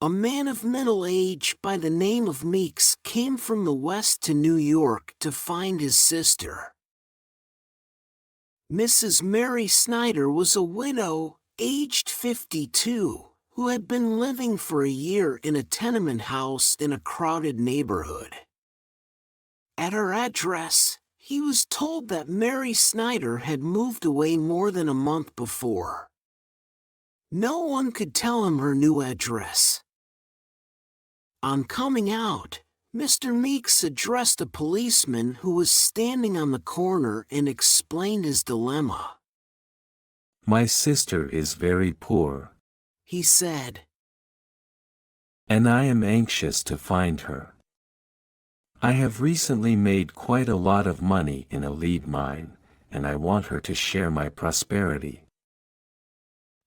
A man of middle age by the name of Meeks came from the West to New York to find his sister. Mrs. Mary Snyder was a widow, aged 52, who had been living for a year in a tenement house in a crowded neighborhood. At her address, he was told that Mary Snyder had moved away more than a month before. No one could tell him her new address. On coming out, Mr. Meeks addressed a policeman who was standing on the corner and explained his dilemma. "My sister is very poor," he said, "and I am anxious to find her. I have recently made quite a lot of money in a lead mine, and I want her to share my prosperity."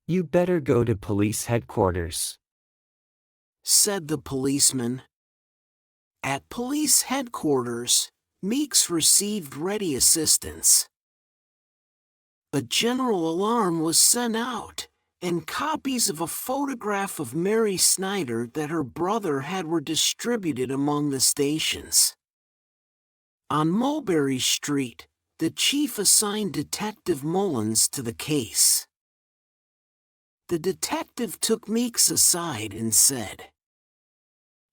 "You better go to police headquarters," said the policeman. At police headquarters, Meeks received ready assistance. A general alarm was sent out, and copies of a photograph of Mary Snyder that her brother had were distributed among the stations. On Mulberry Street, the chief assigned Detective Mullins to the case. The detective took Meeks aside and said,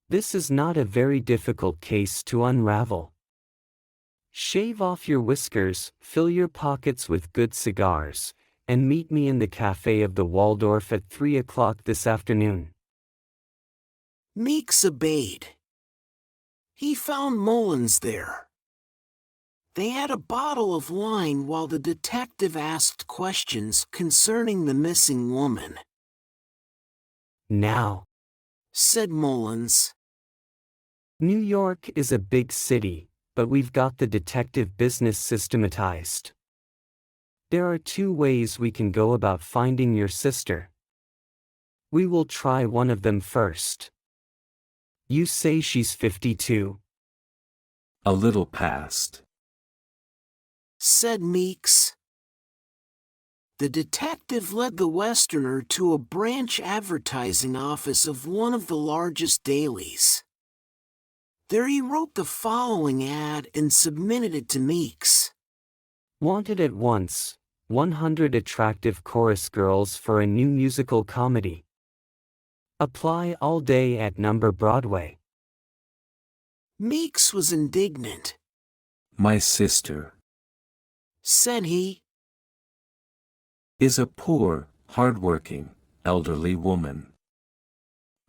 "This is not a very difficult case to unravel. Shave off your whiskers, fill your pockets with good cigars, and meet me in the cafe of the Waldorf at 3 o'clock this afternoon." Meeks obeyed. He found Mullins there. They had a bottle of wine while the detective asked questions concerning the missing woman. "Now," said Mullins, "New York is a big city, but we've got the detective business systematized. There are two ways we can go about finding your sister. We will try one of them first. You say she's 52. "A little past," said Meeks. The detective led the Westerner to a branch advertising office of one of the largest dailies. There he wrote the following ad and submitted it to Meeks. Wanted at once, 100 attractive chorus girls for a new musical comedy. Apply all day at Number Broadway." Meeks was indignant. "My sister Said he, is a poor, hard-working, elderly woman.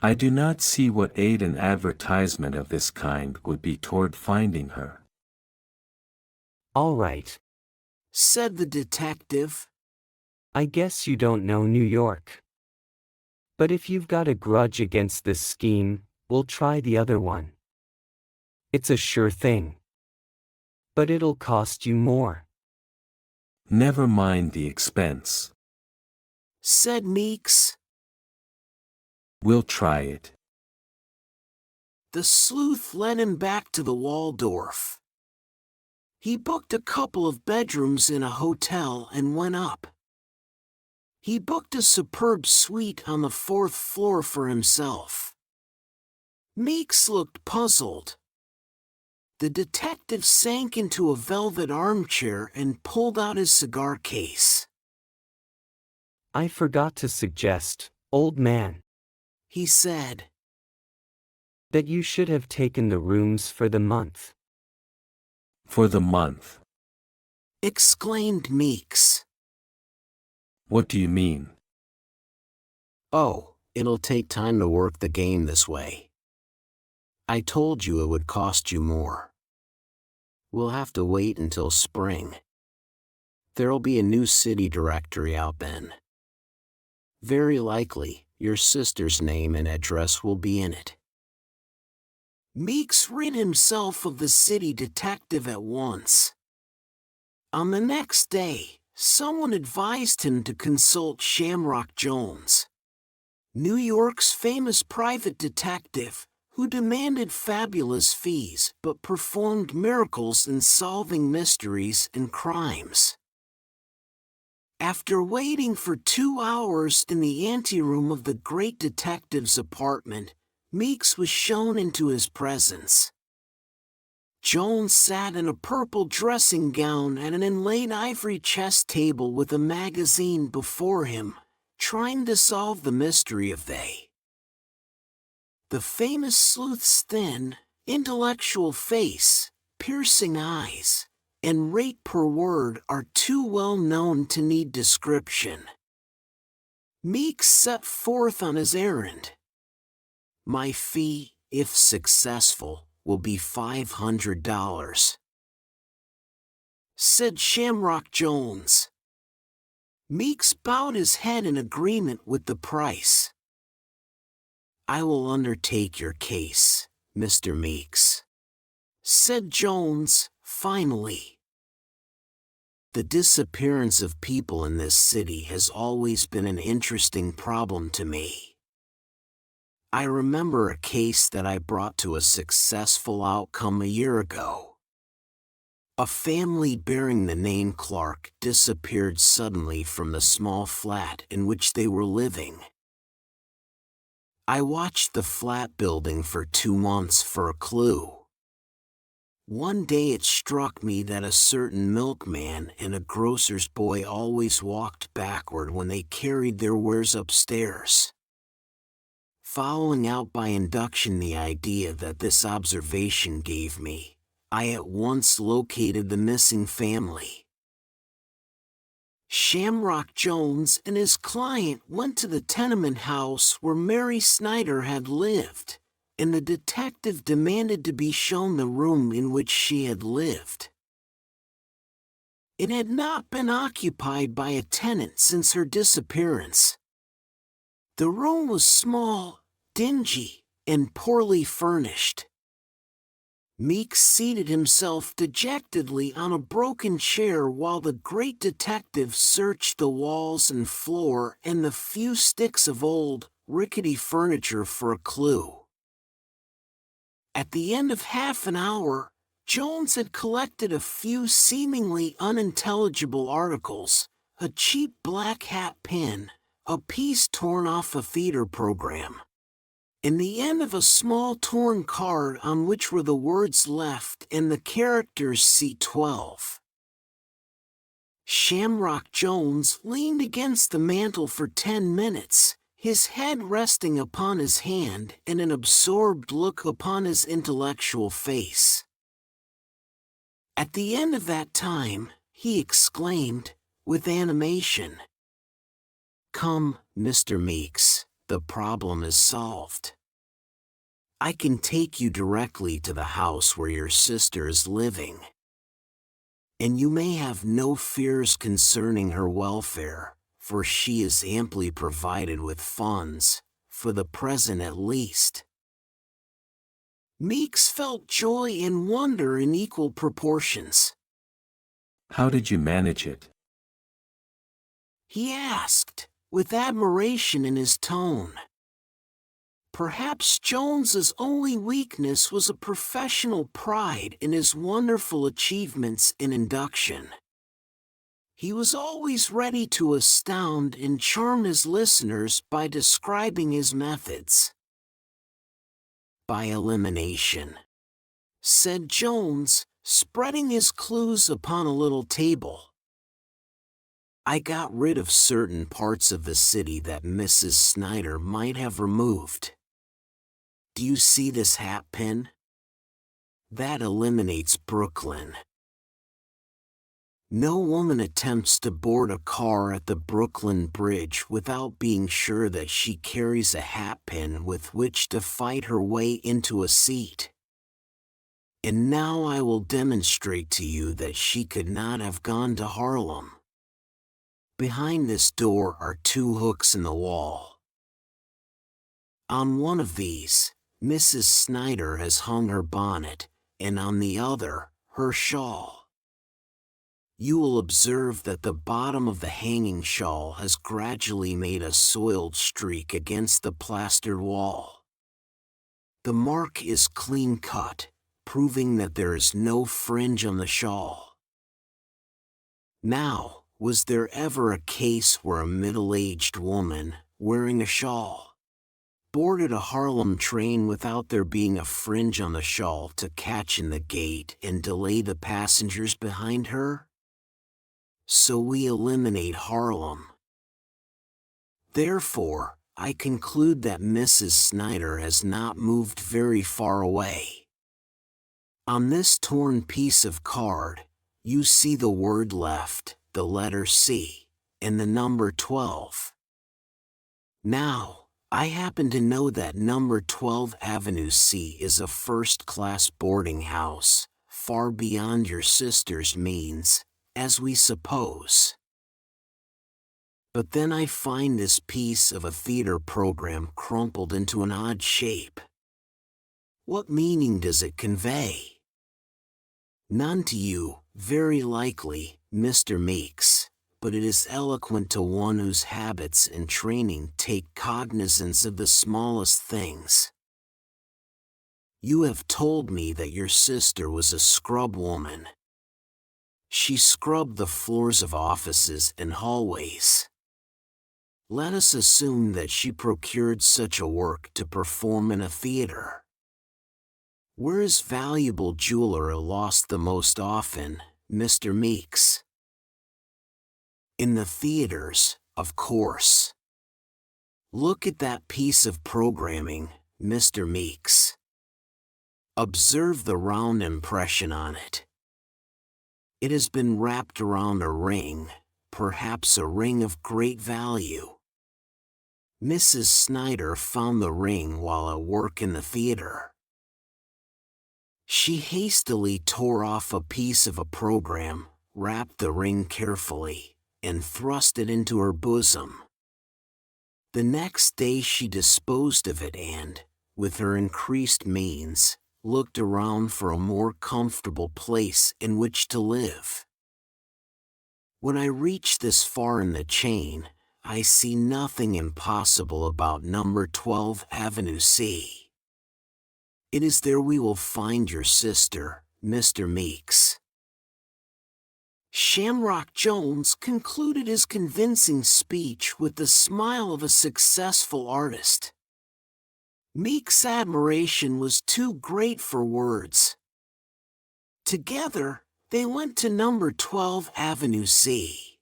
I do not see what aid an advertisement of this kind would be toward finding her." "All right. said the detective. I guess you don't know New York. But if you've got a grudge against this scheme, we'll try the other one. It's a sure thing. But it'll cost you more." "Never mind the expense. Said Meeks. We'll try it." The sleuth led him back to the Waldorf. He booked a couple of bedrooms in a hotel and went up. He booked a superb suite on the 4th floor for himself. Meeks looked puzzled. The detective sank into a velvet armchair and pulled out his cigar case. "I forgot to suggest, old man," he said, "that you should have taken the rooms for the month." "For the month? exclaimed Meeks. What do you mean?" "Oh, it'll take time to work the game this way. I told you it would cost you more. We'll have to wait until spring. There'll be a new city directory out then. Very likely, your sister's name and address will be in it." Meeks rid himself of the city detective at once. On the next day, someone advised him to consult Shamrock Jones, New York's famous private detective, who demanded fabulous fees but performed miracles in solving mysteries and crimes. After waiting for 2 hours in the anteroom of the great detective's apartment, Meeks was shown into his presence. Jones sat in a purple dressing gown at an inlaid ivory chess table with a magazine before him, trying to solve the mystery of the famous sleuth's thin, intellectual face, piercing eyes, and rate per word are too well known to need description. Meeks set forth on his errand. My fee, if successful, will be $500, said Shamrock Jones. Meeks bowed his head in agreement with the price. I will undertake your case, Mr. Meeks, said Jones, finally. The disappearance of people in this city has always been an interesting problem to me. I remember a case that I brought to a successful outcome a year ago. A family bearing the name Clark disappeared suddenly from the small flat in which they were living. I watched the flat building for 2 months for a clue. One day it struck me that a certain milkman and a grocer's boy always walked backward when they carried their wares upstairs. Following out by induction the idea that this observation gave me, I at once located the missing family. Shamrock Jones and his client went to the tenement house where Mary Snyder had lived, and the detective demanded to be shown the room in which she had lived. It had not been occupied by a tenant since her disappearance. The room was small, dingy, and poorly furnished. Meeks seated himself dejectedly on a broken chair while the great detective searched the walls and floor and the few sticks of old, rickety furniture for a clue. At the end of half an hour, Jones had collected a few seemingly unintelligible articles, a cheap black hat pin, a piece torn off a theater program, and the end of a small torn card on which were the words left and the characters C12. Shamrock Jones leaned against the mantel for 10 minutes, his head resting upon his hand and an absorbed look upon his intellectual face. At the end of that time, he exclaimed, with animation, "Come, Mr. Meeks, the problem is solved. I can take you directly to the house where your sister is living. And you may have no fears concerning her welfare, for she is amply provided with funds, for the present at least." Meeks felt joy and wonder in equal proportions. How did you manage it? He asked, with admiration in his tone. Perhaps Jones's only weakness was a professional pride in his wonderful achievements in induction. He was always ready to astound and charm his listeners by describing his methods. By elimination, said Jones, spreading his clues upon a little table. I got rid of certain parts of the city that Mrs. Snyder might have removed. Do you see this hat pin? That eliminates Brooklyn. No woman attempts to board a car at the Brooklyn Bridge without being sure that she carries a hat pin with which to fight her way into a seat. And now I will demonstrate to you that she could not have gone to Harlem. Behind this door are 2 hooks in the wall. On one of these, Mrs. Snyder has hung her bonnet, and on the other, her shawl. You will observe that the bottom of the hanging shawl has gradually made a soiled streak against the plastered wall. The mark is clean cut, proving that there is no fringe on the shawl. Now, Was there ever a case where a middle-aged woman, wearing a shawl, boarded a Harlem train without there being a fringe on the shawl to catch in the gate and delay the passengers behind her? So we eliminate Harlem. Therefore, I conclude that Mrs. Snyder has not moved very far away. On this torn piece of card, you see the word left, the letter C, and the number 12. Now, I happen to know that number 12 Avenue C is a first-class boarding house, far beyond your sister's means, as we suppose. But then I find this piece of a theater program crumpled into an odd shape. What meaning does it convey? None to you, very likely, Mr. Meeks, but it is eloquent to one whose habits and training take cognizance of the smallest things. You have told me that your sister was a scrub woman. She scrubbed the floors of offices and hallways. Let us assume that she procured such a work to perform in a theater. Where is valuable jewelry lost the most often, Mr. Meeks? In the theaters, of course. Look at that piece of programming, Mr. Meeks. Observe the round impression on it. It has been wrapped around a ring, perhaps a ring of great value. Mrs. Snyder found the ring while at work in the theater. She hastily tore off a piece of a program, wrapped the ring carefully, and thrust it into her bosom. The next day she disposed of it and, with her increased means, looked around for a more comfortable place in which to live. When I reach this far in the chain, I see nothing impossible about number 12 Avenue C. It is there we will find your sister, Mr. Meeks. Shamrock Jones concluded his convincing speech with the smile of a successful artist. Meeks' admiration was too great for words. Together, they went to number 12 Avenue C.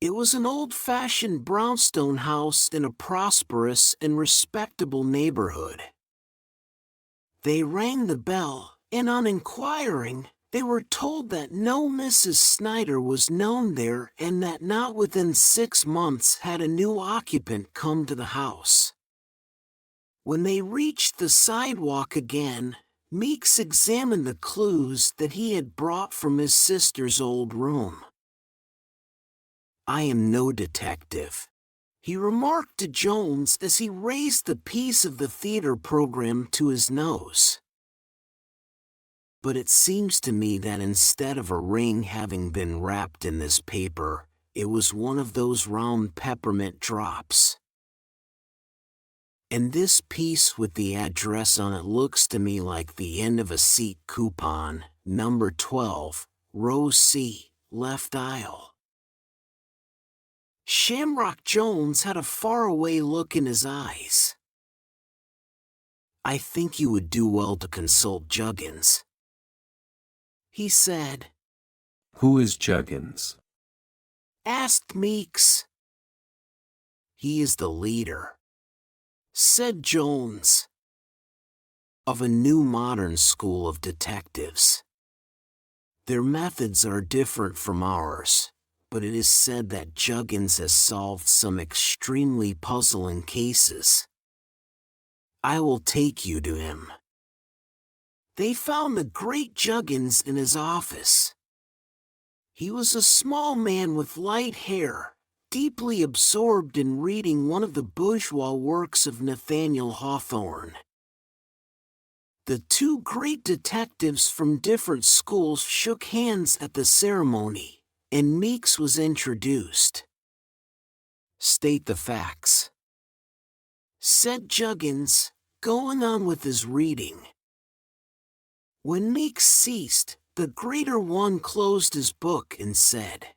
It was an old-fashioned brownstone house in a prosperous and respectable neighborhood. They rang the bell, and on inquiring, they were told that no Mrs. Snyder was known there and that not within 6 months had a new occupant come to the house. When they reached the sidewalk again, Meeks examined the clues that he had brought from his sister's old room. "I am no detective," he remarked to Jones as he raised the piece of the theater program to his nose. "But it seems to me that instead of a ring having been wrapped in this paper, it was one of those round peppermint drops. And this piece with the address on it looks to me like the end of a seat coupon, number 12, row C, left aisle." Shamrock Jones had a faraway look in his eyes. "I think you would do well to consult Juggins," he said. Who is Juggins? Asked Meeks. "He is the leader," said Jones, "of a new modern school of detectives. Their methods are different from ours, but it is said that Juggins has solved some extremely puzzling cases. I will take you to him." They found the great Juggins in his office. He was a small man with light hair, deeply absorbed in reading one of the bourgeois works of Nathaniel Hawthorne. The two great detectives from different schools shook hands at the ceremony, and Meeks was introduced. "State the facts," said Juggins, going on with his reading. When Meeks ceased, the greater one closed his book and said,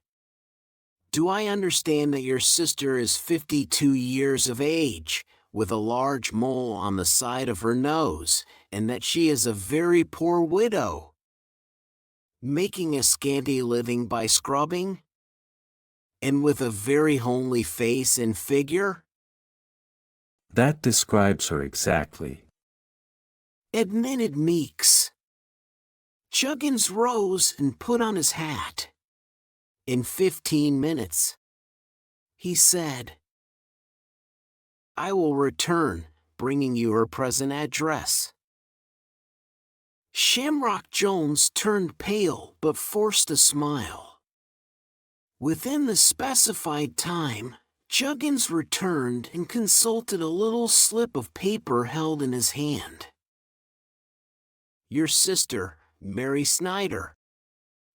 Do I understand that your sister is 52 years of age, with a large mole on the side of her nose, and that she is a very poor widow, making a scanty living by scrubbing? And with a very homely face and figure? That describes her exactly. Admitted Meeks. Juggins rose and put on his hat. In 15 minutes, he said, I will return, bringing you her present address. Shamrock Jones turned pale but forced a smile. Within the specified time, Juggins returned and consulted a little slip of paper held in his hand. Your sister, Mary Snyder,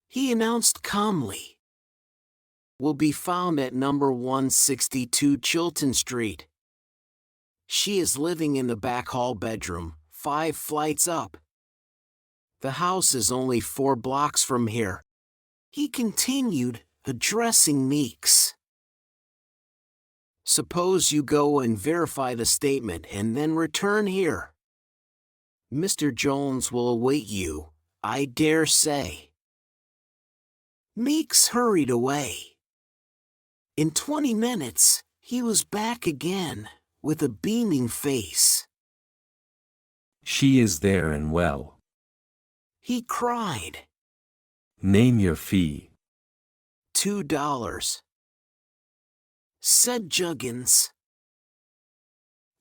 he announced calmly, will be found at number 162 Chilton Street. She is living in the back hall bedroom, 5 flights up. The house is only 4 blocks from here, he continued, addressing Meeks. Suppose you go and verify the statement and then return here. Mr. Jones will await you, I dare say. Meeks hurried away. In 20 minutes, he was back again, with a beaming face. She is there and well. He cried. Name your fee. $2, said Juggins.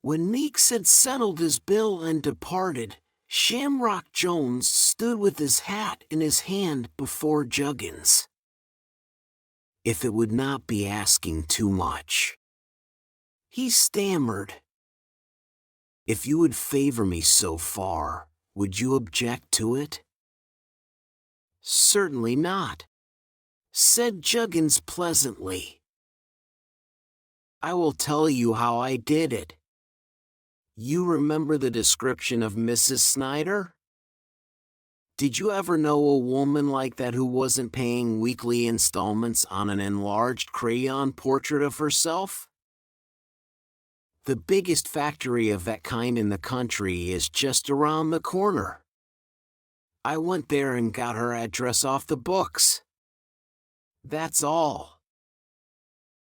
When Meeks had settled his bill and departed, Shamrock Jones stood with his hat in his hand before Juggins. If it would not be asking too much, he stammered. If you would favor me so far, would you object to it? Certainly not, said Juggins pleasantly. I will tell you how I did it. You remember the description of Mrs. Snyder? Did you ever know a woman like that who wasn't paying weekly installments on an enlarged crayon portrait of herself? The biggest factory of that kind in the country is just around the corner. I went there and got her address off the books. That's all.